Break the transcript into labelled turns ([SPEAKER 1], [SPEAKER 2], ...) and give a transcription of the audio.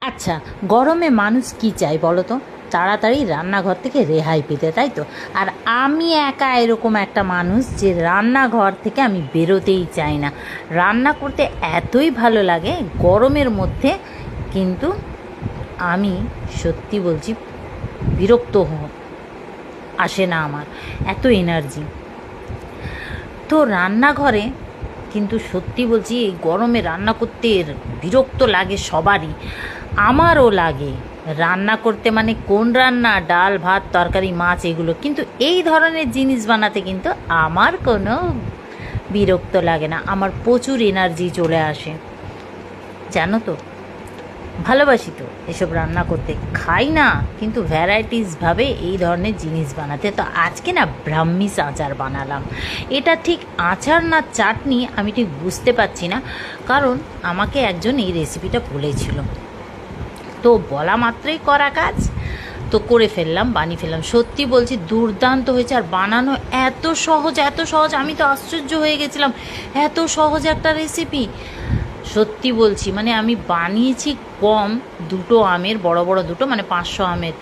[SPEAKER 1] আচ্ছা, গরমে মানুষ কি চায় বলো তো? তাড়াতাড়ি রান্নাঘর থেকে রেহাই পেতে, তাই তো? আর আমি একা এরকম একটা মানুষ যে রান্নাঘর থেকে আমি বেরোতেই চাই না। রান্না করতে এতই ভালো লাগে গরমের মধ্যে, কিন্তু আমি সত্যি বলছি, বিরক্ত আসে না আমার, এত এনার্জি। তো রান্নাঘরে কিন্তু সত্যি বলছি এই গরমে রান্না করতে বিরক্ত লাগে সবারই, আমারও লাগে। রান্না করতে মানে কোন রান্না, ডাল ভাত তরকারি মাছ এগুলো, কিন্তু এই ধরনের জিনিস বানাতে কিন্তু আমার কোনো বিরক্ত লাগে না, আমার প্রচুর এনার্জি চলে আসে, জানো তো। ভালোবাসি তো এসব রান্না করতে, খাই না কিন্তু ভ্যারাইটিসভাবে এই ধরনের জিনিস বানাতে। তো আজকে না ব্রাহ্মিস আচার বানালাম। এটা ঠিক আচার না চাটনি আমি ঠিক বুঝতে পারছি না, কারণ আমাকে একজন এই রেসিপিটা বলেছিল, তো বলা মাত্রই করা কাজ, তো করে ফেললাম, বানিয়ে ফেললাম। সত্যি বলছি দুর্দান্ত হয়েছে, আর বানানো এত সহজ, এত সহজ, আমি তো আশ্চর্য হয়ে গেছিলাম, এত সহজ একটা রেসিপি। সত্যি বলছি, মানে আমি বানিয়েছি কম, দুটো আমের, বড় বড় দুটো, মানে 500 আমের